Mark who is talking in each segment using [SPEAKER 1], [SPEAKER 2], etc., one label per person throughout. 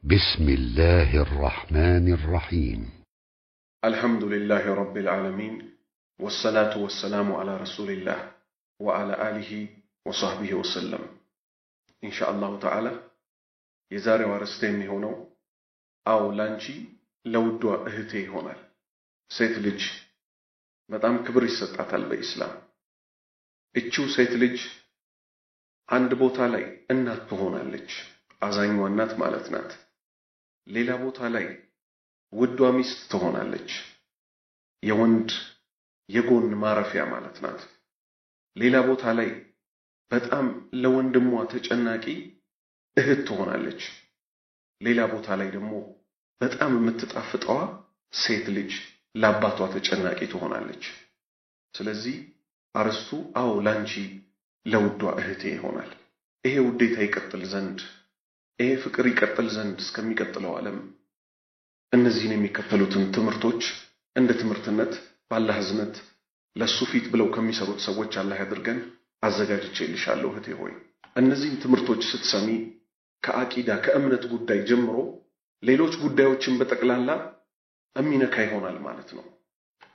[SPEAKER 1] بسم الله الرحمن الرحيم.
[SPEAKER 2] الحمد لله رب العالمين، والصلاة والسلام على رسول الله وعلى آله وصحبه وسلم. إن شاء الله تعالى يزاري وارستيني هونو أو لانشي لو دوا اهتي هونال سيت لج بطعم كبر يستعطل بإسلام. اتشو سيت لج عند بوتا لاي انات تهونال لج عزاين وانات مالتنات ليلا بوتا لاي ودوا ميست تهونال لج የወንድ የጎን ማረፊያ ማለት ናት። ሌላ ቦታ ላይ በጣም ለወንድሟ ተጨናቂ እህት ትሆናለች። ሌላ ቦታ ላይ ደግሞ በጣም የምትጣፍጠዋ ሴት ልጅ ለአባቷ ተጨናቂ ትሆናለች። ስለዚህ አርስቱ አው ላንቺ ለውዷ እህቴ ይሆናል። ይሄ ውዴታ ይቀጥል ዘንድ ይሄ ፍቅር ይቀጥል ዘንድ እስከሚቀጥለው ዓለም እነዚህን የሚከተሉትን ትምህርቶች እንደ ትምህርትነት ባላህ ህዝነት ለሱ ፊት ብለው ከሚሰሩት ሰዎች አላህ ያድርገን አዘጋጅቼልሻለሁ እህቴ ሆይ። እነዚህን ትምህርቶች ስትሰሚ ከአቂዳ ከእምነት ጉዳይ ጀምሮ ሌሎች ጉዳዮችን በጠቅላላ እሚነካ ይሆናል ማለት ነው።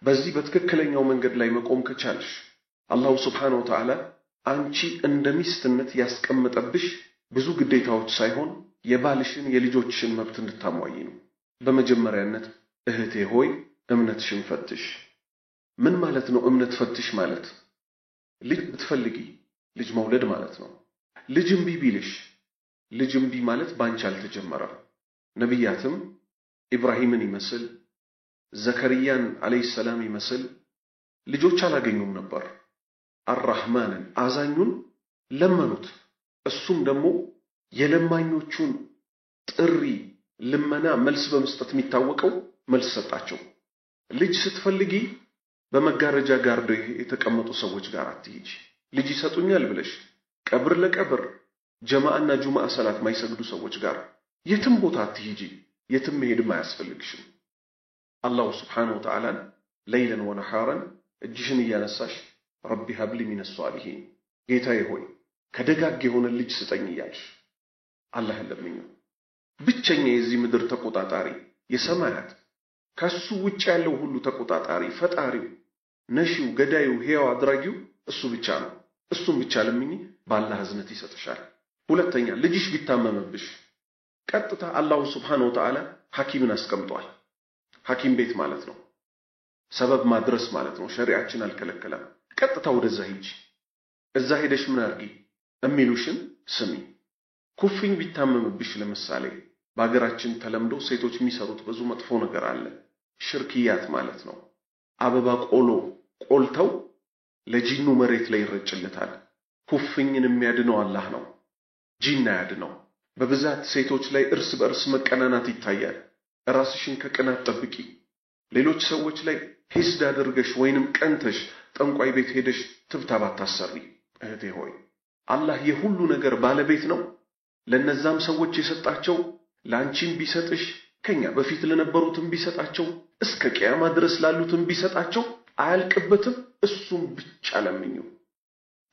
[SPEAKER 2] በዚህ በትክክለኛው መንገድ ላይ መቆም ከቻልሽ አላሁ ሱብሓነሁ ወተዓላ አንቺ እንደ ሚስትነት ያስቀመጠብሽ ብዙ ግዴታዎች ሳይሆን የባልሽን የልጆችሽን መብት እንድታሟይ ነው። በመጀመሪያነት እህቴ ሆይ እምነትሽን ፈትሽ። ምን ማለት ነው እምነት ፈትሽ ማለት? ልጅ ብትፈልጊ ልጅ መውለድ ማለት ነው። ልጅ እምቢ ቢልሽ ልጅ እምቢ ማለት ባንቺ አልተጀመረም። ነብያትም ኢብራሂምን ይመስል ዘከርያን አለይሂ ሰላም ይመስል ልጆች አላገኙም ነበር። አርራህማንን አዛኙን ለመኑት። እሱም ደግሞ የለማኞቹን ጥሪ ልመና መልስ በመስጠት የሚታወቀው መልስ ሰጣቸው። ልጅ ስትፈልጊ በመጋረጃ ጋር የተቀመጡ ሰዎች ጋር አትሂጂ። ልጅ ይሰጡኛል ብለሽ ቀብር ለቀብር ጀማዓና ጁማዓ ሰላት ማይሰግዱ ሰዎች ጋር የትም ቦታ አትሂጂ። የትም መሄድም አያስፈልግሽም። አላሁ ሱብሓነሁ ወተዓላ ለይለን ወነሃረን እጅሽን እያነሳሽ ረቢ ሀብሊ ሚነ ሷሊሂን ጌታዬ ሆይ ከደጋግ የሆነ ልጅ ስጠኝ እያልሽ አላህን ለምኚው። ብቸኛ የዚህ ምድር ተቆጣጣሪ የሰማያት ከሱ ውጭ ያለው ሁሉ ተቆጣጣሪ ፈጣሪው ነሺው ገዳዩ ሕያው አድራጊው እሱ ብቻ ነው። እሱም ብቻ ለምኚ በአላህ ህዝነት ይሰጥሻል። ሁለተኛ ልጅሽ ቢታመምብሽ ቀጥታ አላሁ ሱብሓነሁ ወተዓላ ሐኪምን አስቀምጧል። ሐኪም ቤት ማለት ነው። ሰበብ ማድረስ ማለት ነው። ሸሪዓችን አልከለከለም። ቀጥታ ወደዛ ሂጂ። እዛ ሄደሽ ምን አርጊ እሚሉሽን ስሚ። ኩፍኝ ቢታመምብሽ ለምሳሌ በአገራችን ተለምዶ ሴቶች የሚሰሩት ብዙ መጥፎ ነገር አለ። ሽርክያት ማለት ነው። አበባ ቆሎ ቆልተው ለጂኑ መሬት ላይ ይረጭለታል። ኩፍኝን የሚያድነው አላህ ነው፣ ጂን አያድነው። በብዛት ሴቶች ላይ እርስ በእርስ መቀናናት ይታያል። ራስሽን ከቅናት ጠብቂ። ሌሎች ሰዎች ላይ ሂስድ አድርገሽ ወይንም ቀንተሽ ጠንቋይ ቤት ሄደሽ ትብታብ አታሰሪ። እህቴ ሆይ አላህ የሁሉ ነገር ባለቤት ነው። ለነዛም ሰዎች የሰጣቸው ላንቺም ቢሰጥሽ ከኛ በፊት ለነበሩትም ቢሰጣቸው እስከ ቂያማ ድረስ ላሉትም ቢሰጣቸው አያልቅበትም። እሱም ብቻ ለምኚው።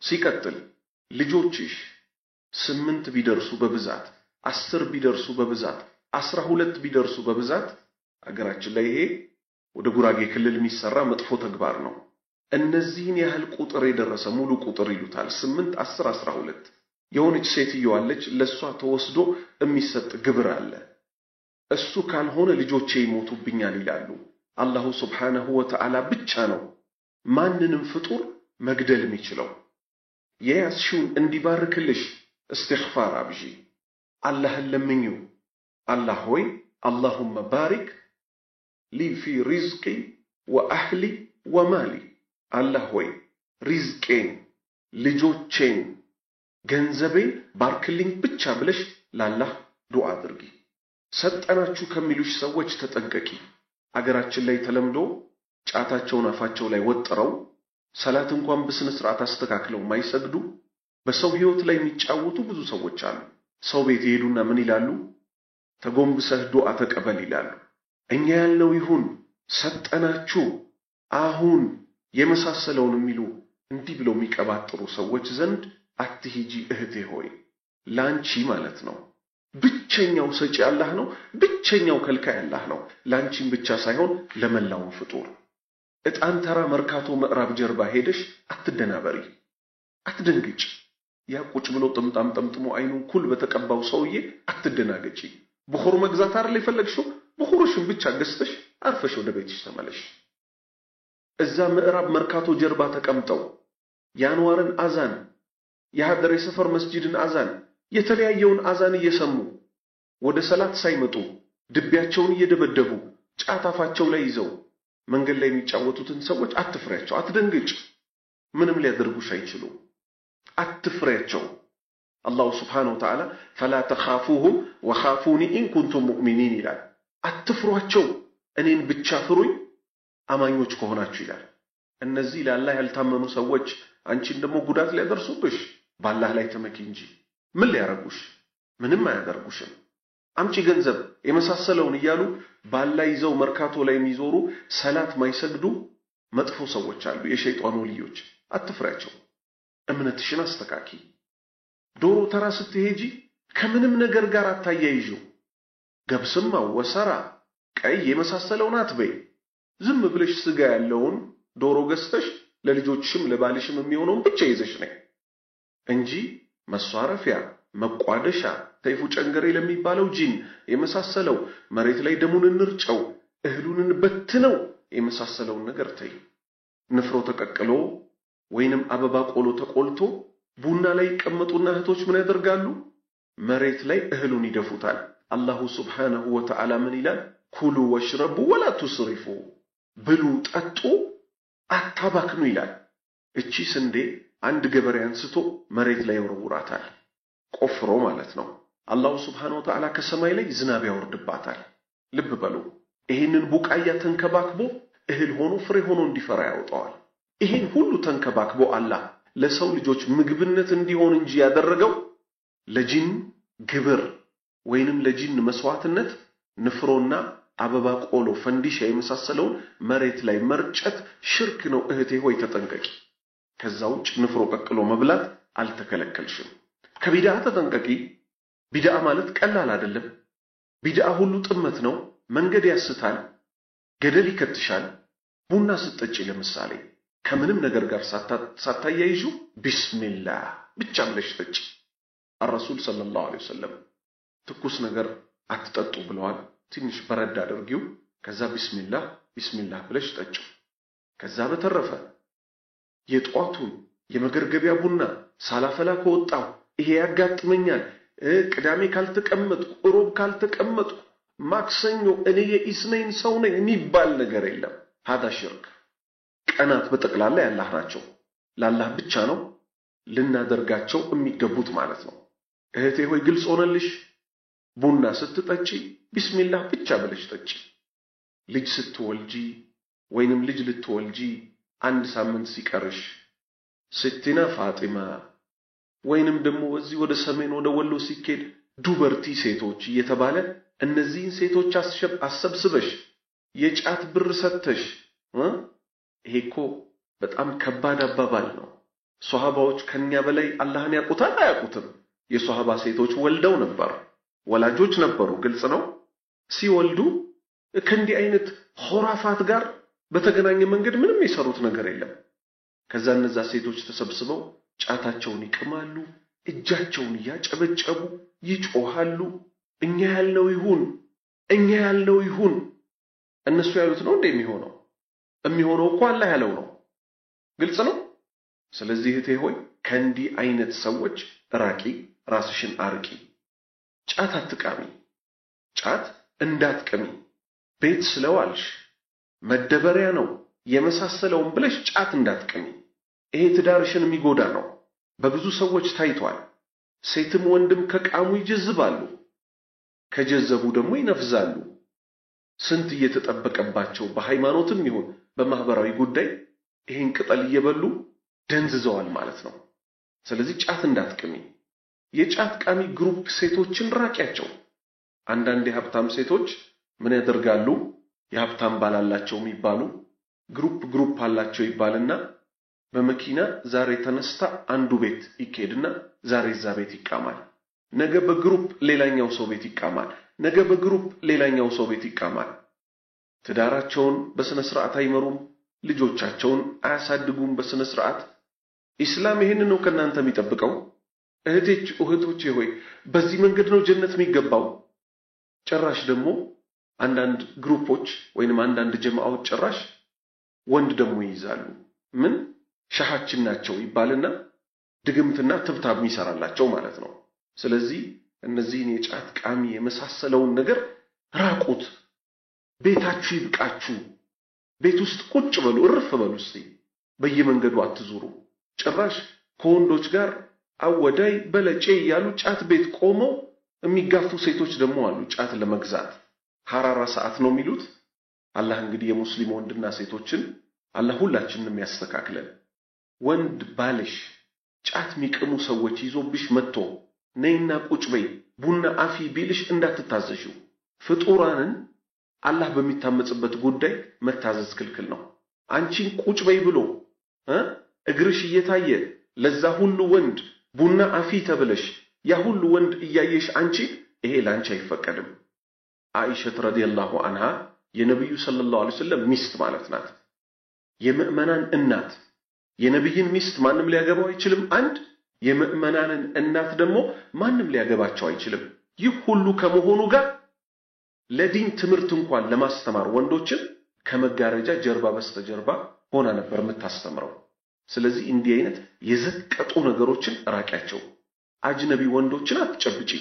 [SPEAKER 2] ሲቀጥል ልጆችሽ 8 ቢደርሱ በብዛት 10 ቢደርሱ በብዛት 12 ቢደርሱ በብዛት አገራችን ላይ ይሄ ወደ ጉራጌ ክልል የሚሰራ መጥፎ ተግባር ነው። እነዚህን ያህል ቁጥር የደረሰ ሙሉ ቁጥር ይሉታል 8 10 12 የሆነች ሴትዮ አለች። ለሷ ተወስዶ የሚሰጥ ግብር አለ። እሱ ካልሆነ ልጆቼ ይሞቱብኛል ይላሉ። አላሁ ሱብሓነሁ ወተዓላ ብቻ ነው ማንንም ፍጡር መግደል የሚችለው። የያዝሽውን እንዲባርክልሽ እስትግፋር አብዢ። አላህን ለምኚው። አላህ ሆይ አላሁመ ባሪክ ሊ ፊ ሪዝቂ ወአህሊ ወማሊ። አላህ ሆይ ሪዝቄን ልጆቼን ገንዘቤን ባርክልኝ ብቻ ብለሽ ለአላህ ዱዓ አድርጊ። ሰጠናችሁ ከሚሉሽ ሰዎች ተጠንቀቂ። አገራችን ላይ ተለምዶ ጫታቸውን አፋቸው ላይ ወጥረው ሰላት እንኳን በስነ ስርዓት አስተካክለው ማይሰግዱ በሰው ህይወት ላይ የሚጫወቱ ብዙ ሰዎች አሉ። ሰው ቤት ይሄዱና ምን ይላሉ? ተጎንብሰህ ዱዓ ተቀበል ይላሉ። እኛ ያልነው ይሁን ሰጠናችሁ አሁን የመሳሰለውን የሚሉ እንዲህ ብለው የሚቀባጥሩ ሰዎች ዘንድ አትሂጂ እህቴ ሆይ። ላንቺ ማለት ነው ብቸኛው ሰጪ አላህ ነው ብቸኛው ከልካይ አላህ ነው ላንቺም ብቻ ሳይሆን ለመላው ፍጡር እጣን ተራ መርካቶ ምዕራብ ጀርባ ሄደሽ አትደናበሪ አትደንግጭ ያ ቁጭ ብሎ ጥምጣም ጠምጥሞ አይኑን ኩል በተቀባው ሰውዬ አትደናገጪ በኹር መግዛት አይደል የፈለግሽው በኹርሽን ብቻ ገዝተሽ አርፈሽ ወደ ቤትሽ ተመለሽ እዛ ምዕራብ መርካቶ ጀርባ ተቀምጠው ያንዋርን አዛን የሐደረ ሰፈር መስጂድን አዛን የተለያየውን አዛን እየሰሙ ወደ ሰላት ሳይመጡ ድቢያቸውን እየደበደቡ ጫታፋቸው ላይ ይዘው መንገድ ላይ የሚጫወቱትን ሰዎች አትፍሬያቸው አትደንግጭ ምንም ሊያደርጉሽ አይችሉም አትፍሬያቸው አላህ Subhanahu Wa Ta'ala فلا تخافوهم وخافوني إن كنتم مؤمنين ይላል አትፍሯቸው እኔን ብቻ ፍሩኝ አማኞች ከሆናችሁ ይላል እነዚህ ለአላህ ያልታመኑ ሰዎች አንቺን ደግሞ ጉዳት ሊያደርሱብሽ በአላህ ላይ ተመኪ እንጂ ምን ሊያረጉሽ ምንም አያደርጉሽም አምጪ ገንዘብ የመሳሰለውን ይያሉ ባላይ ይዘው መርካቶ ላይ የሚዞሩ ሰላት ማይሰግዱ መጥፎ ሰዎች አሉ የሸይጣን ወልዮች አትፍራቸው እምነትሽን አስተካኪ ዶሮ ተራ ስትሄጂ ከምንም ነገር ጋር አታያይዡ ገብስማ ወሰራ ቀይ የመሳሰለውን አትበይ ዝም ብለሽ ስጋ ያለውን ዶሮ ገዝተሽ ለልጆችሽም ለባልሽም የሚሆነውን ብቻ ይዘሽ ነይ እንጂ መስዋረፊያ መቋደሻ ተይፉ ጨንገሬ ለሚባለው ጂን የመሳሰለው መሬት ላይ ደሙን እንርጨው እህሉን እንበትነው የመሳሰለው ነገር ተይ ንፍሮ ተቀቅሎ ወይንም አበባ ቆሎ ተቆልቶ ቡና ላይ ቀመጡና እህቶች ምን ያደርጋሉ መሬት ላይ እህሉን ይደፉታል አላሁ Subhanahu Wa Ta'ala ምን ይላል ኩሉ ወሽረቡ ወላ ትስሪፉ ብሉ ጠጡ አታባክኑ ይላል እቺ ስንዴ አንድ ገበሬ አንስቶ መሬት ላይ ያወርውራታል ቆፍሮ ማለት ነው አላሁ Subhanahu Wa Ta'ala ከሰማይ ላይ ዝናብ ያወርድባታል ልብ በሉ ይሄንን ቡቃያ ተንከባክቦ እህል ሆኖ ፍሬ ሆኖ እንዲፈራ ያወጣዋል ይሄን ሁሉ ተንከባክቦ አላህ ለሰው ልጆች ምግብነት እንዲሆን እንጂ ያደረገው ለጂን ግብር ወይንም ለጂን መስዋዕትነት ንፍሮና አበባ ቆሎ ፈንዲሻ የመሳሰለው መሬት ላይ መርጨት ሽርክ ነው እህቴ ሆይ ተጠንቀቂ ከዛው ንፍሮ ቀቅሎ መብላት አልተከለከልሽም ከቢድዓ ተጠንቀቂ ቢድዓ ማለት ቀላል አይደለም ቢድዓ ሁሉ ጥመት ነው መንገድ ያስታል ገደል ይከትሻል ቡና ስትጠጪ ለምሳሌ ከምንም ነገር ጋር ሳታያይዡ ቢስሚላህ ብቻ ብለሽ ጠጪ الرسول صلى الله عليه وسلم ትኩስ ነገር አትጠጡ ብለዋል ትንሽ በረድ አድርጊው ከዛ ቢስሚላህ ብለሽ ጠጪ ከዛ በተረፈ የጧቱን የመገርገቢያ ቡና ሳላፈላ ከወጣው ይሄ ያጋጥመኛል ቅዳሜ ካልተቀመጥኩ ሮብ ካልተቀመጥኩ ማክሰኞ እኔ የኢስነይን ሰው ነኝ የሚባል ነገር የለም هذا ሽርክ ቀናት በጠቅላላ ያላህ ናቸው ለአላህ ብቻ ነው ልናደርጋቸው የሚገቡት ማለት ነው እህቴ ሆይ ግልጽ ሆነልሽ ቡና ስትጠጪ ቢስሚላህ ብቻ ብለሽ ጠጪ ልጅ ስትወልጂ ወይንም ልጅ ልትወልጂ አንድ ሳምንት ሲቀርሽ ስቲና ፋጢማ ወይንም ደግሞ ወዚህ ወደ ሰሜን ወደ ወሎ ሲኬድ ዱበርቲ ሴቶች እየተባለ እነዚህን ሴቶች አሰብስበሽ የጫት ብር ሰተሽ ይሄኮ በጣም ከባድ አባባል ነው ሷሃባዎች ከኛ በላይ አላህን ያቁታል አያቁትም የሷሃባ ሴቶች ወልደው ነበር ወላጆች ነበሩ ግልጽ ነው ሲወልዱ ከእንዲህ አይነት ኹራፋት ጋር በተገናኘ መንገድ ምንም የሰሩት ነገር የለም ከዛ እነዛ ሴቶች ተሰብስበው ጫታቸውን ይቅማሉ እጃቸውን ያጨበጨቡ ይጮሃሉ እኛ ያልነው ይሁን እነሱ ያሉት ነው እንደሚሆነው የሚሆነው እኮ አላህ ያለው ነው ግልጽ ነው ስለዚህ እህቴ ሆይ ከእንዲህ አይነት ሰዎች ራቂ ራስሽን አርቂ ጫት አትቃሚ ጫት እንዳትቀሚ ቤት ስለዋልሽ መደበሪያ ነው የመሳሰለውን ብለሽ ጫት እንዳትቀሚ ይሄ ትዳርሽን የሚጎዳ ነው በብዙ ሰዎች ታይቷል ሴትም ወንድም ከቃሙ ይጀዝባሉ ከጀዘቡ ደግሞ ይነፍዛሉ ስንት እየተጠበቀባቸው በሃይማኖትም ይሁን በማህበራዊ ጉዳይ ይሄን ቅጠል እየበሉ ደንዝዘዋል ማለት ነው ስለዚህ ጫት እንዳትቀሚ የጫት ቃሚ ግሩፕ ሴቶችን ራቂያቸው አንዳንድ የሀብታም ሴቶች ምን ያደርጋሉ የሀብታም ባላላቸው የሚባሉ ግሩፕ አላቸው ይባልና በመኪና ዛሬ ተነስታ አንዱ ቤት ይኬድና ዛሬ እዛ ቤት ይቃማል ነገ በግሩፕ ሌላኛው ሰው ቤት ይቃማል ነገ በግሩፕ ሌላኛው ሰው ቤት ይቃማል ትዳራቸውን በስነ ስርዓት አይመሩም ልጆቻቸውን አያሳድጉም በስነ ስርዓት ኢስላም ይሄንን ነው ከናንተ የሚጠብቀው እህቶቼ ሆይ በዚህ መንገድ ነው ጀነት የሚገባው ጭራሽ ደግሞ አንዳንድ ግሩፖች ወይንም አንዳንድ ጀማዓዎች ጭራሽ ወንድ ደግሞ ይይዛሉ ምን ሻሃችን ናቸው ይባልና ድግምትና ትብታብ ይሰራላቸው ማለት ነው ስለዚህ እነዚህን የጫት ቃሚ የመሳሰለውን ነገር ራቁት ቤታችሁ ይብቃችሁ ቤት ውስጥ ቁጭ በሉ እርፍ በሉ እስቲ በየመንገዱ አትዙሩ ጭራሽ ከወንዶች ጋር አወዳይ በለጬ ያሉ ጫት ቤት ቆመው የሚጋፉ ሴቶች ደግሞ አሉ ጫት ለመግዛት ሐራራ ሰዓት ነው የሚሉት አላህ እንግዲህ የሙስሊም ወንድና ሴቶችን አላህ ሁላችንንም ያስተካክለን ወንድ ባልሽ ጫት የሚቀሙ ሰዎች ይዞብሽ መጥቶ ነይና ቁጭ በይ ቡና አፊ ቢልሽ እንዳትታዘዡ ፍጡራንን አላህ በሚታመጽበት ጉዳይ መታዘዝ ክልክል ነው አንቺን ቁጭ በይ ብሎ እግርሽ እየታየ ለዛ ሁሉ ወንድ ቡና አፊ ተብለሽ ያ ሁሉ ወንድ እያየሽ አንቺ ይሄ ላንቺ አይፈቀድም አይሻ ረዲየላሁ ዐንሃ የነብዩ ሰለላሁ ዐለይሂ ወሰለም ሚስት ማለት ናት የምእመናን እናት የነብይን ሚስት ማንንም ሊያገባው አይችልም አንድ የምእመናንን እናት ደግሞ ማንንም ሊያገባቸው አይችልም ይህ ሁሉ ከመሆኑ ጋር ለዲን ትምህርት እንኳን ለማስተማር ወንዶችን ከመጋረጃ ጀርባ በስተጀርባ ሆና ነበር የምታስተምረው ስለዚህ እንዲህ አይነት የዘቀጡ ነገሮችን ራቂያቸው አጅነቢ ወንዶችን አትጨብጪ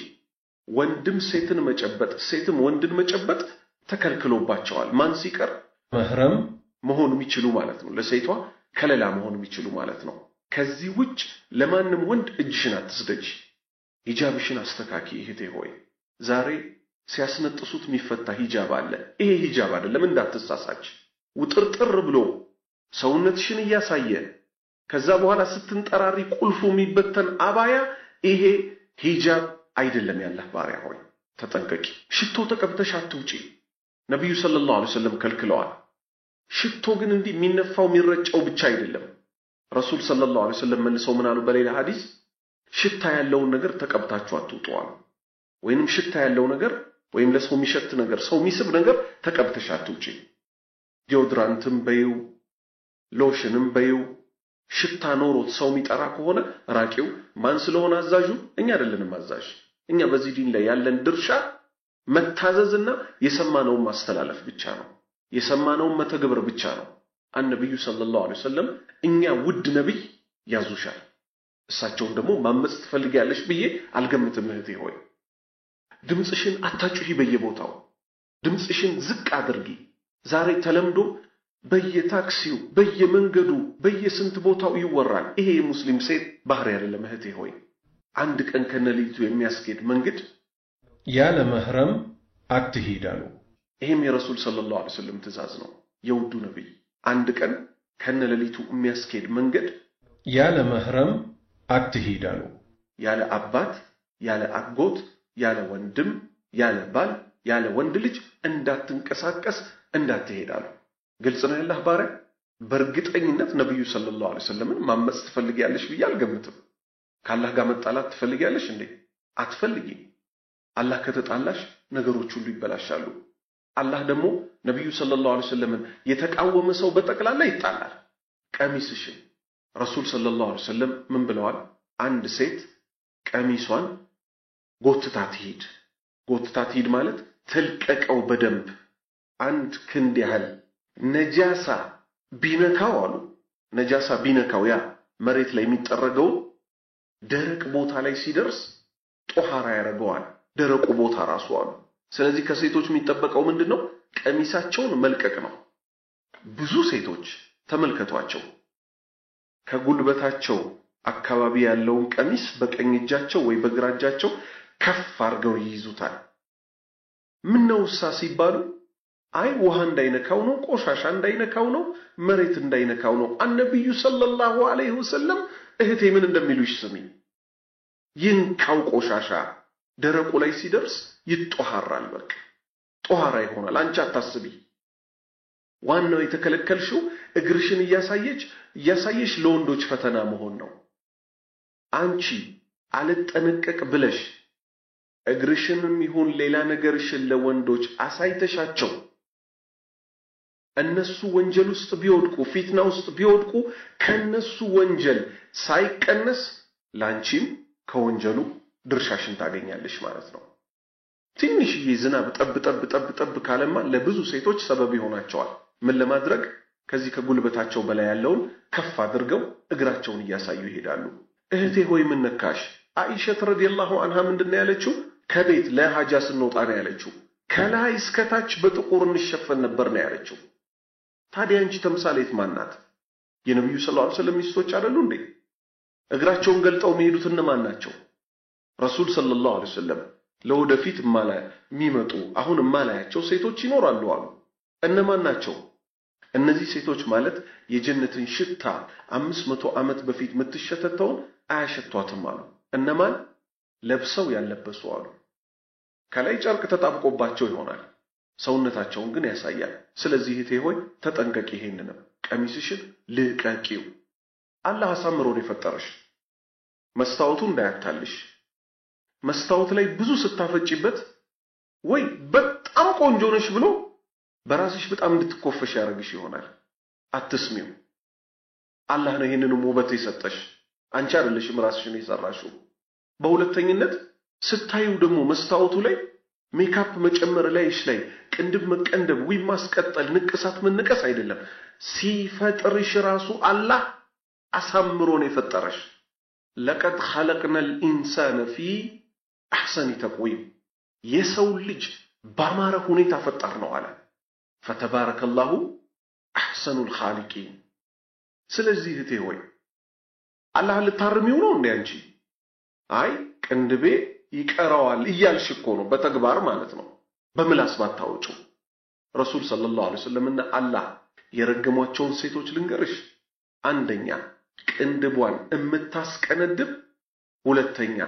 [SPEAKER 2] ወንድም ሴትን መጨበጥ ሴትም ወንድን መጨበጥ ተከልክሎባቸዋል ማን ሲቀር መህረም መሆን የሚችሉ ማለት ነው ለሴቷ ከለላ መሆን የሚችሉ ማለት ነው ከዚህ ውጭ ለማንም ወንድ እጅሽን አትስደጂ ሂጃብሽን አስተካኪ እህቴ ሆይ ዛሬ ሲያስነጥሱት የሚፈታ ሂጃብ አለ ይሄ ሂጃብ አይደለም እንዳትሳሳች ውጥርጥር ብሎ ሰውነትሽን ያሳየ ከዛ በኋላ ስትንጠራሪ ቁልፉ የሚበተን አባያ ይሄ ሂጃብ አይደለም ያላህ ባሪያ ሆይ ተጠንቀቂ ሽቶ ተቀብተሽ አትውጪ ነብዩ ሰለላሁ ዐለይሂ ወሰለም ከልክለዋል ሽቶ ግን እንዲህ የሚነፋው የሚረጨው ብቻ አይደለም ረሱል ሰለላሁ ዐለይሂ ወሰለም መልሰው ምን አሉ በሌላ ሐዲስ ሽታ ያለው ነገር ተቀብታችሁ አትውጡ ወይንም ሽታ ያለው ነገር ወይም ለሰው የሚሸት ነገር ሰው የሚስብ ነገር ተቀብተሽ አትውጪ ዲዮድራንትም በዩ ሎሽንም በዩ ሽታ ኖሮት ሰው የሚጠራ ከሆነ ራቂው ማን ስለሆነ አዛዡ እኛ አይደለንም አዛዥ እኛ በዚህ ዲን ላይ ያለን ድርሻ መታዘዝና የሰማነውን ማስተላለፍ ብቻ ነው የሰማነውን መተግበር ብቻ ነው አንነብዩ ሰለላሁ ዐለይሂ ወሰለም እኛ ውድ ነብይ ያዙሻል እሳቸውን ደግሞ ማመጽ ትፈልጊያለሽ ብዬ አልገምትም እህቴ ሆይ ድምጽሽን አታጩሂ በየቦታው ድምጽሽን ዝቅ አድርጊ ዛሬ ተለምዶ በየታክሲው በየመንገዱ በየስንት ቦታው ይወራል ይሄ ሙስሊም ሴት ባህሪ አይደለም እህቴ ሆይ አንድ ቀን ከነሊቱ የሚያስኬድ መንገድ ያለ መህረም አትሂዳሉ ይሄም የረሱል ሰለላሁ ዐለይሂ ወሰለም ትእዛዝ ነው የውዱ ነብይ አንድ ቀን ከነሊቱ የሚያስኬድ መንገድ ያለ መህረም አትሂዳሉ ያለ አባት ያለ አጎት ያለ ወንድም ያለ ባል ያለ ወንድ ልጅ እንዳትንቀሳቀስ እንዳትሄዳሉ ግልጽ ነው ያላህ ባሪያ በርግጠኝነት ነብዩ ሰለላሁ ዐለይሂ ወሰለምን ማመጽ ትፈልጊያለሽ ብዬ አልገምትም ካላህ ጋር መጣላት ትፈልጊያለሽ እንዴ አትፈልጊ አላህ ከተጣላሽ ነገሮች ሁሉ ይበላሻሉ አላህ ደግሞ ነብዩ ሰለላሁ ዐለይሂ ወሰለምን የተቃወመ ሰው በጠቅላላ ይጣላል ቀሚስሽን ረሱል ሰለላሁ ዐለይሂ ወሰለም ምን ብለዋል አንድ ሴት ቀሚሷን ጎትታ ትሂድ ማለት ትልቀቀው በደንብ አንድ ክንድ ያህል ነጃሳ ቢነካው አሉ ነጃሳ ቢነካው ያ መሬት ላይ የሚጠረገው ደረቅ ቦታ ላይ ሲደርስ ጦሃራ ያረጋዋል ደረቁ ቦታ ራሱ አሉ ስለዚህ ከሴቶች የሚጠበቀው ምንድነው ቀሚሳቸውን መልቀቅ ነው ብዙ ሴቶች ተመልከቷቸው ከጉልበታቸው አካባቢ ያለውን ቀሚስ በቀኝ እጃቸው ወይ በግራ እጃቸው ከፍ አድርገው ይይዙታል ምን ነው ሲባሉ አይ ውሃ እንዳይነካው ነው ቆሻሻ እንዳይነካው ነው መሬት እንዳይነካው ነው አንነብዩ ሰለላሁ ዐለይሂ ወሰለም እህቴ ምን እንደሚሉሽ ስሚ ይንካው ቆሻሻ ደረቁ ላይ ሲደርስ ይጦሃራል በቃ ጦሃራ ይሆናል አንቺ አታስቢ ዋናው የተከለከልሽው እግርሽን እያሳየሽ ለወንዶች ፈተና መሆን ነው አንቺ አልጠነቀቅ ብለሽ እግርሽንም ይሁን ሌላ ነገርሽን ለወንዶች አሳይተሻቸው እነሱ ወንጀል ውስጥ ቢወድቁ ፊትና ውስጥ ቢወድቁ ከነሱ ወንጀል ሳይቀነስ ላንቺም ከወንጀሉ ድርሻሽን ታገኛለሽ ማለት ነው። ትንሽ ዝናብ ጠብ ካለማ ለብዙ ሴቶች ሰበብ ይሆናቸዋል። ምን ለማድረግ? ከዚህ ከጉልበታቸው በላይ ያለውን ከፍ አድርገው እግራቸውን እያሳዩ ይሄዳሉ። እህቴ ሆይ ምን ነካሽ? አይሻ ረዲየላሁ ዐንሃ ምንድነው ያለችው? ከቤት ለሐጃ ስንወጣ ነው ያለችው። ከላይ እስከ ታች በጥቁር እንሸፈን ነበር ነው ያለችው። ታዲያ አንቺ ተምሳሌት ማናት? የነብዩ ሰለላሁ ዐለይሂ ወሰለም ሚስቶች አይደሉ እንዴ? እግራቸውን ገልጠው የሚሄዱት እነማን ናቸው? ረሱል ሰለላሁ ዐለይሂ ወሰለም ለወደፊት የሚመጡ አሁን ማላያቸው ሴቶች ይኖራሉ አሉ። እነማን ናቸው? እነዚህ ሴቶች ማለት የጀነትን ሽታ 500 ዓመት በፊት ምትሸተተውን አያሸቷትም አሉ። እነማን? ለብሰው ያለበሱ አሉ። ከላይ ጨርቅ ተጣብቆባቸው ይሆናል፣ ሰውነታቸውን ግን ያሳያል። ስለዚህ እህቴ ሆይ ተጠንቀቂ። ይሄንንም ቀሚስሽን ልቀቂው። አላህ አሳምሮ ነው የፈጠረሽ። መስታወቱ እንዳያታልሽ። መስታወት ላይ ብዙ ስታፈጪበት ወይ በጣም ቆንጆ ነሽ ብሎ በራስሽ በጣም እንድትኮፈሽ ያደርግሽ ይሆናል። አትስሚው። አላህ ነው ይሄንንም ውበት የሰጠሽ፣ አንቺ አይደለሽም ራስሽን የሰራሽው። በሁለተኝነት ስታዩ ደግሞ መስታወቱ ላይ ሜካፕ መጨመር ላይሽ ላይ ቅንድብ መቀንደብ ወይ ማስቀጠል ንቅሳት መነቀስ አይደለም። ሲፈጥርሽ ራሱ አላህ አሳምሮ ነው የፈጠረሽ። ለቀድ خلقنا الانسان في احسن تقويم የሰው ልጅ ባማረ ሁኔታ ፈጠር ነው አለ። فتبارك الله احسن الخالقين። ስለዚህ እህቴ ሆይ አላህ ልታርሚው ነው እንዴ አንቺ? አይ ቅንድቤ ይቀራዋል እያልሽ እኮ ነው፣ በተግባር ማለት ነው፣ በምላስ ባታወጩ። ረሱል ሰለላሁ ዐለይሂ ወሰለም እና አላህ የረገሟቸውን ሴቶች ልንገርሽ። አንደኛ ቅንድቧን እምታስቀነድብ፣ ሁለተኛ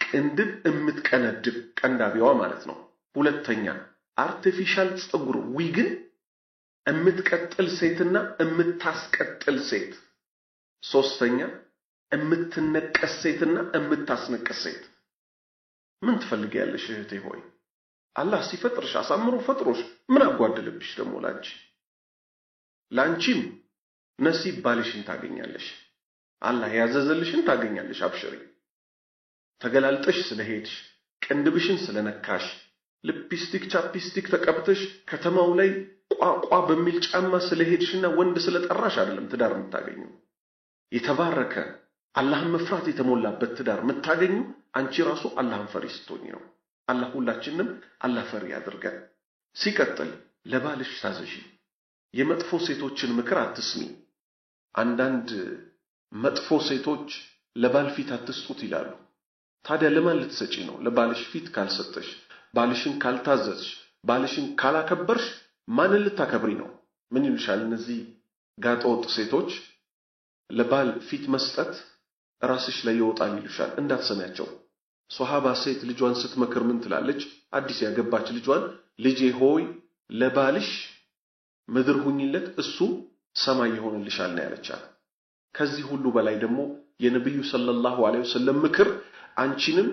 [SPEAKER 2] ቅንድብ እምትቀነድብ ቀንዳቢዋ ማለት ነው። ሁለተኛ አርቲፊሻል ፀጉር ዊግን እምትቀጥል ሴትና እምታስቀጥል ሴት። ሶስተኛ እምትነቀስ ሴትና እምታስነቀስ ሴት። ምን ትፈልጊያለሽ እህቴ ሆይ? አላህ ሲፈጥርሽ አሳምሮ ፈጥሮሽ ምን አጓደለብሽ ደግሞ ላንቺ? ላንቺም ነሲብ ባልሽን ታገኛለሽ። አላህ ያዘዘልሽን ታገኛለሽ። አብሽሪ። ተገላልጠሽ ስለሄድሽ፣ ቅንድብሽን ስለነካሽ፣ ሊፕስቲክ ቻፕስቲክ ተቀብተሽ ከተማው ላይ ቋቋ በሚል ጫማ ስለሄድሽና ወንድ ስለጠራሽ አይደለም ትዳር የምታገኙ። የተባረከ አላህን መፍራት የተሞላበት ትዳር የምታገኙ አንቺ ራሱ አላህን ፈሪ ስትሆኚ ነው። አላህ ሁላችንም አላህ ፈሪ ያድርገን። ሲቀጥል ለባልሽ ታዘዢ። የመጥፎ ሴቶችን ምክር አትስሚ። አንዳንድ መጥፎ ሴቶች ለባል ፊት አትስጡት ይላሉ። ታዲያ ለማን ልትሰጪ ነው? ለባልሽ ፊት ካልሰጠሽ፣ ባልሽን ካልታዘዝሽ፣ ባልሽን ካላከበርሽ ማንን ልታከብሪ ነው? ምን ይሉሻል እነዚህ ጋጠወጥ ሴቶች? ለባል ፊት መስጠት ራስሽ ላይ ይወጣል ይሉሻል። እንዳትሰሚያቸው። ሷሃባ ሴት ልጇን ስትመክር ምን ትላለች? አዲስ ያገባች ልጇን ልጄ ሆይ ለባልሽ ምድር ሁኝለት እሱ ሰማይ ይሆንልሻል ነው ያለቻት። ከዚህ ሁሉ በላይ ደግሞ የነብዩ ሰለላሁ ዐለይሂ ወሰለም ምክር አንቺንም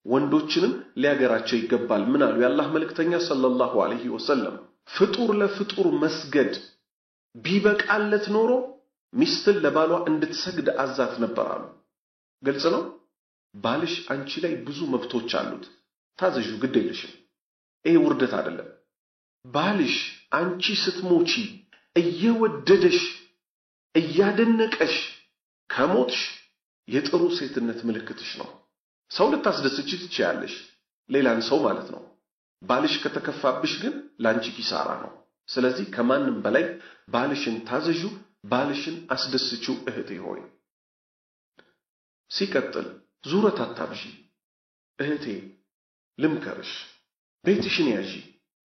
[SPEAKER 2] ወንዶችንም ሊያገራቸው ይገባል። ምን አሉ የአላህ መልእክተኛ ሰለላሁ ዐለይሂ ወሰለም? ፍጡር ለፍጡር መስገድ ቢበቃለት ኖሮ ሚስትን ለባሏ እንድትሰግድ አዛት ነበር አሉ። ግልጽ ነው። ባልሽ አንቺ ላይ ብዙ መብቶች አሉት። ታዘዡ፣ ግድ የለሽም። ይሄ ውርደት አይደለም። ባልሽ አንቺ ስትሞቺ እየወደደሽ እያደነቀሽ ከሞትሽ የጥሩ ሴትነት ምልክትሽ ነው። ሰው ልታስደስቺ ትችያለሽ፣ ሌላን ሰው ማለት ነው። ባልሽ ከተከፋብሽ ግን ላንቺ ኪሳራ ነው። ስለዚህ ከማንም በላይ ባልሽን ታዘዡ፣ ባልሽን አስደስቺው እህቴ ሆይ። ሲቀጥል ዙረት አታብዢ እህቴ። ልምከርሽ፣ ቤትሽን ያዢ።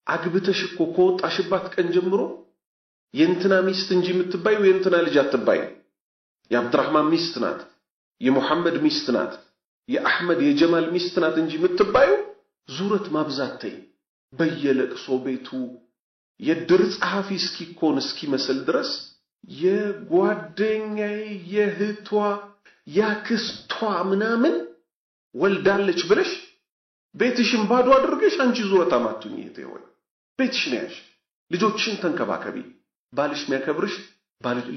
[SPEAKER 2] አግብተሽ እኮ ከወጣሽባት ቀን ጀምሮ የእንትና ሚስት እንጂ የምትባዩ የእንትና ልጅ አትባይ። የአብዱራህማን ሚስት ናት፣ የሙሐመድ ሚስት ናት፣ የአህመድ የጀማል ሚስት ናት እንጂ የምትባዩ ዙረት ማብዛት ተይ። በየለቅሶ ቤቱ የድር ጸሐፊ እስኪኮን እስኪመስል ድረስ የጓደኛዬ የእህቷ ያክስቷ ምናምን ወልዳለች ብለሽ ቤትሽን ባዶ አድርገሽ አንቺ ዙረታም አትሁኚ እህቴ ሆይ ቤትሽን ያዥ ልጆችሽን ተንከባከቢ ባልሽ የሚያከብርሽ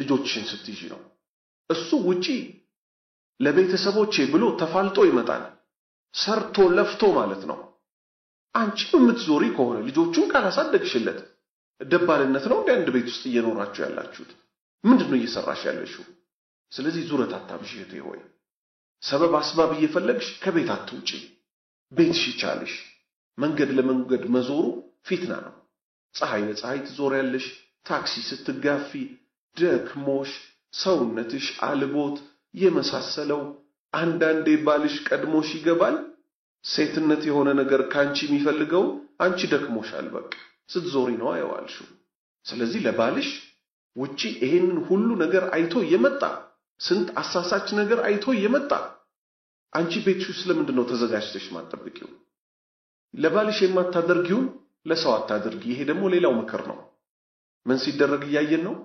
[SPEAKER 2] ልጆችሽን ስትይዢ ነው እሱ ውጪ ለቤተሰቦቼ ብሎ ተፋልጦ ይመጣል ሰርቶ ለፍቶ ማለት ነው አንቺ የምትዞሪ ከሆነ ልጆቹን ካላሳደግሽለት ደባልነት ነው እንደ አንድ ቤት ውስጥ እየኖራችሁ ያላችሁት ምንድነው እየሰራሽ ያለሽው ስለዚህ ዙረት አታብዢ እህቴ ሆይ ሰበብ አስባብ እየፈለግሽ ከቤት አትውጪ ቤትሽ ይቻልሽ መንገድ ለመንገድ መዞሩ ፊትና ነው ፀሐይ ለፀሐይ ትዞሪያለሽ ታክሲ ስትጋፊ ደክሞሽ ሰውነትሽ አልቦት የመሳሰለው አንዳንዴ ባልሽ ቀድሞሽ ይገባል ሴትነት የሆነ ነገር ካንቺ የሚፈልገው አንቺ ደክሞሻል በቃ ስትዞሪ ነው አይዋልሽው ስለዚህ ለባልሽ ውጪ ይሄንን ሁሉ ነገር አይቶ የመጣ ስንት አሳሳች ነገር አይቶ የመጣ አንቺ ቤትሽ ስለምንድነው ተዘጋጅተሽ ማጠብቂው ለባልሽ የማታደርጊው ለሰው አታደርጊ ይሄ ደግሞ ሌላው ምክር ነው ምን ሲደረግ ያያየን ነው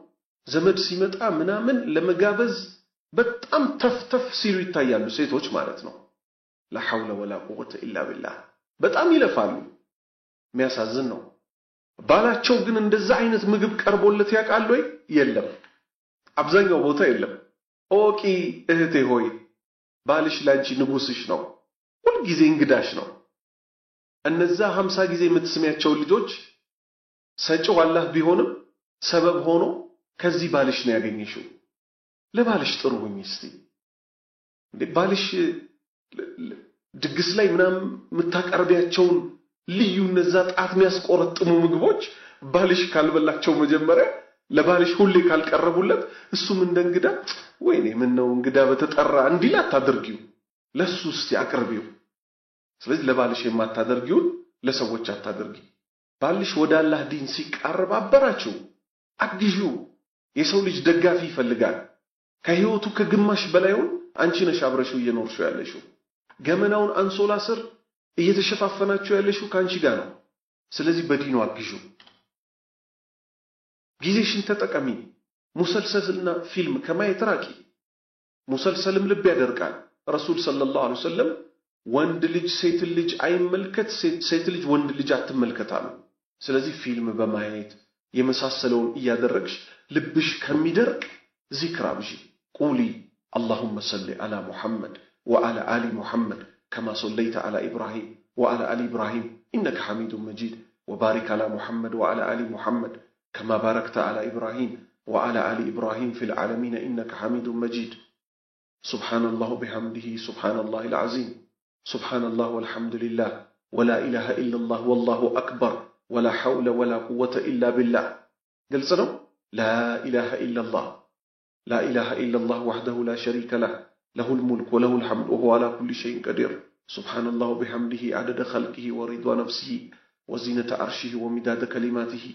[SPEAKER 2] ዘመድ ሲመጣ ምናምን ለመጋበዝ በጣም ተፍተፍ ሲሉ ይታያሉ ሴቶች ማለት ነው لا حول ولا قوه الا بالله በጣም ይለፋሉ የሚያሳዝን ነው ባላቸው ግን እንደዛ አይነት ምግብ ቀርቦለት ያቃል ወይ የለም አብዛኛው ቦታ የለም ኦቂ እህቴ ሆይ ባልሽ ላንቺ ንጉስሽ ነው ሁሉ ጊዜ እንግዳሽ ነው እነዛ 50 ጊዜ የምትስሚያቸው ልጆች ሰጪው አላህ ቢሆንም ሰበብ ሆኖ ከዚህ ባልሽ ነው ያገኘሽው ለባልሽ ጥሩ ሁኚ እስቲ እንዴ ባልሽ ድግስ ላይ ምናም መታቀርቢያቸው ልዩ እነዛ ጣት የሚያስቆረጥሙ ምግቦች ባልሽ ካልበላቸው መጀመሪያ ለባልሽ ሁሌ ካልቀረቡለት እሱም እንደንግዳ ወይኔ ምን ነው እንግዳ በተጠራ እንዲላ ታደርጊው ለሱ እስቲ አቅርቢው ስለዚህ ለባልሽ የማታደርጊው ለሰዎች አታደርጊ ባልሽ ወደ አላህ ዲን ሲቀርብ አበራችሁ አግዢው የሰው ልጅ ደጋፊ ይፈልጋል ከህይወቱ ከግማሽ በላይውን አንቺ ነሽ አብረሽው እየኖርሽው ያለሽው ገመናውን አንሶላ ስር እየተሸፋፈናችሁ ያለሽው ካንቺ ጋር ነው ስለዚህ በዲኑ አግዢው ጊዜሽን ተጠቀሚ ሙሰልሰልና ፊልም ከማየት ራቂ ሙሰልሰልም ልብ ያደርጋል ረሱል ሰለላሁ ዐለይሂ ወሰለም ወንድ ልጅ ሴት ልጅ አይመልከት ሴት ልጅ ወንድ ልጅ አትመልከታሉ ስለዚህ ፊልም በማየት የመሳሰለውን እያደረግሽ ልብሽ ከሚደርቅ ዚክር አብዢ ቁሊ اللهم صل على محمد وعلى آل محمد كما صليت على إبراهيم وعلى آل إبراهيم إنك حميد مجيد وبارك على محمد وعلى آل محمد كما باركت على إبراهيم وعلى آل إبراهيم في العالمين إنك حميد مجيد سبحان الله بحمده سبحان الله العظيم سبحان الله والحمد لله ولا إله إلا الله والله أكبر ولا حول ولا قوة إلا بالله قلت له لا إله إلا الله لا إله إلا الله وحده لا شريك له له الملك وله الحمد وهو على كل شيء قدير سبحان الله بحمده عدد خلقه ورضا نفسه وزينة عرشه ومداد كلماته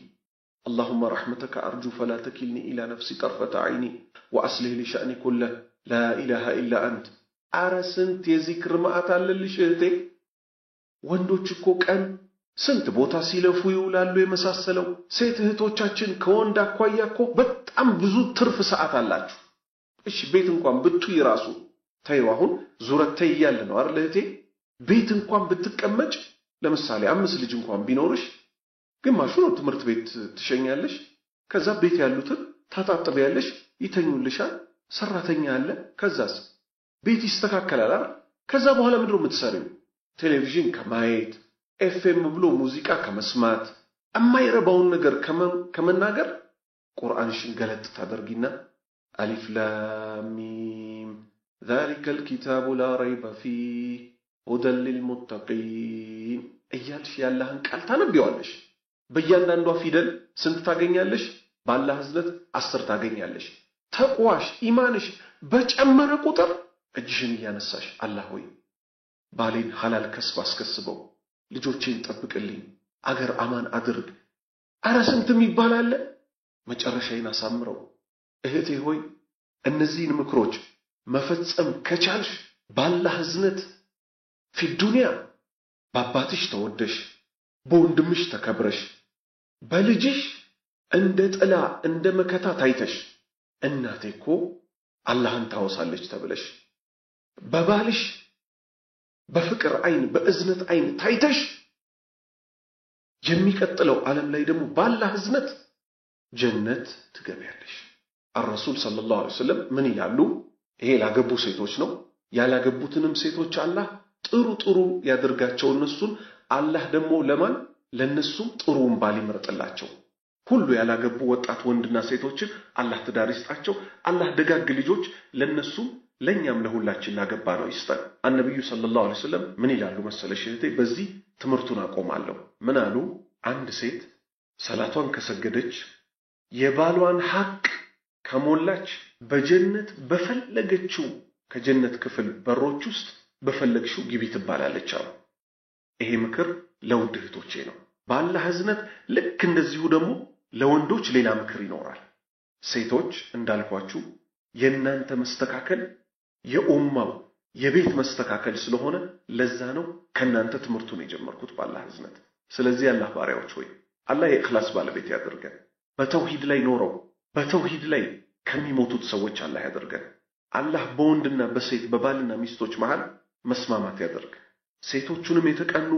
[SPEAKER 2] اللهم رحمتك أرجو فلا تكلني إلى نفسي طرفة عيني وأصلح لي شأني كله لا إله إلا أنت أرسنت يذكر ما أتعلل شهدي ወንዶች እኮ ቀን ስንት ቦታ ሲለፉ ይውላሉ የመሳሰለው ሴት እህቶቻችን ከወንድ አኳያ እኮ በጣም ብዙ ትርፍ ሰዓት አላችሁ እሺ ቤት እንኳን ብትይ ራሱ ታዩ አሁን ዙረተይ ያለ ነው አይደል እህቴ ቤት እንኳን ብትቀመጭ ለምሳሌ 5 ልጅ እንኳን ቢኖርሽ ግማሹ ነው ትምህርት ቤት ትሸኛለሽ ከዛ ቤት ያሉትን ታጣጥበያለሽ ይተኙልሻል ሰራተኛ አለ ከዛስ ቤት ይስተካከላል አይደል ከዛ በኋላ ምንድነው የምትሰሪው ቴሌቪዥን ከማየት ኤፍኤም ብሎ ሙዚቃ ከመስማት የማይረባውን ነገር ከመናገር ቁርአንሽን ገለጥ ታደርጊና አሊፍ ላም ሚም ذلك الكتاب لا ريب فيه هدى للمتقين እያልሽ ያላህን ቃል ታነቢዋለሽ በእያንዳንዷ ፊደል ስንት ታገኛለሽ ባላህ ህዝነት 10 ታገኛለሽ ተቋሽ ኢማንሽ በጨመረ ቁጥር እጅሽን ያነሳሽ አላህ ሆይ ባሌን ሐላል ከስብ አስከስበው ልጆቼን ጠብቅልኝ አገር አማን አድርግ አረ ስንትም ይባላል መጨረሻዬን አሳምረው እህቴ ሆይ እነዚህን ምክሮች መፈጸም ከቻልሽ ባላህ ህዝነት في الدنيا ባባትሽ ተወደሽ በወንድምሽ ተከብረሽ በልጅሽ እንደ ጥላ እንደ መከታ ታይተሽ እናቴኮ አላህን ታወሳለች ተብለሽ በባልሽ በፍቅር አይን በእዝነት አይን ታይተሽ የሚቀጥለው ዓለም ላይ ደግሞ ባላህ እዝነት ጀነት ትገቢያለሽ። الرسول صلى الله عليه وسلم ምን ይላሉ? ይሄ ላገቡ ሴቶች ነው። ያላገቡትንም ሴቶች አላህ ጥሩ ያደርጋቸው እነሱን አላህ ደግሞ ለማን ለነሱም ጥሩውን ባል ይመርጥላቸው። ሁሉ ያላገቡ ወጣት ወንድና ሴቶችን አላህ ትዳር ይስጣቸው። አላህ ደጋግ ልጆች ለነሱም ለኛም ለሁላችን ላገባ ነው ይስጠን። ነብዩ ሰለላሁ ዐለይሂ ወሰለም ምን ይላሉ መሰለሽ እህቴ? በዚህ ትምርቱን አቆማለሁ። ምን አሉ? አንድ ሴት ሰላቷን ከሰገደች የባሏን ሐቅ ከሞላች በጀነት በፈለገችው ከጀነት ክፍል በሮች ውስጥ በፈለግሽው ግቢ ትባላለች አሉ። ይሄ ምክር ለውድ እህቶቼ ነው። ባላህ እዝነት ልክ እንደዚሁ ደግሞ ለወንዶች ሌላ ምክር ይኖራል። ሴቶች እንዳልኳችሁ የእናንተ መስተካከል የኡማው የቤት መስተካከል ስለሆነ ለዛ ነው ከናንተ ትምርቱን የጀመርኩት ባላህ እዝነት። ስለዚህ አላህ ባሪያዎች ሆይ አላህ የእኽላስ ባለቤት ያደርገን። በተውሂድ ላይ ኖረው በተውሂድ ላይ ከሚሞቱት ሰዎች አላህ ያደርገን። አላህ በወንድና በሴት በባልና ሚስቶች መሃል መስማማት ያደርግ። ሴቶቹንም የተቀኑ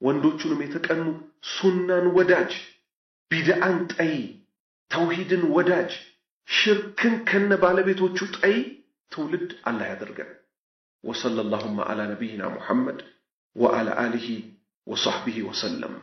[SPEAKER 2] ወንዶቹንም የተቀኑ ሱናን ወዳጅ ቢድዓን ጠይ ተውሂድን ወዳጅ ሽርክን ከነ ባለቤቶቹ ጠይ ትውልድ አላህ ያደርገን። ወሰለላሁ ዐላ ነቢይና ሙሐመድ ወዐላ አሊሂ ወሰህቢሂ ወሰለም።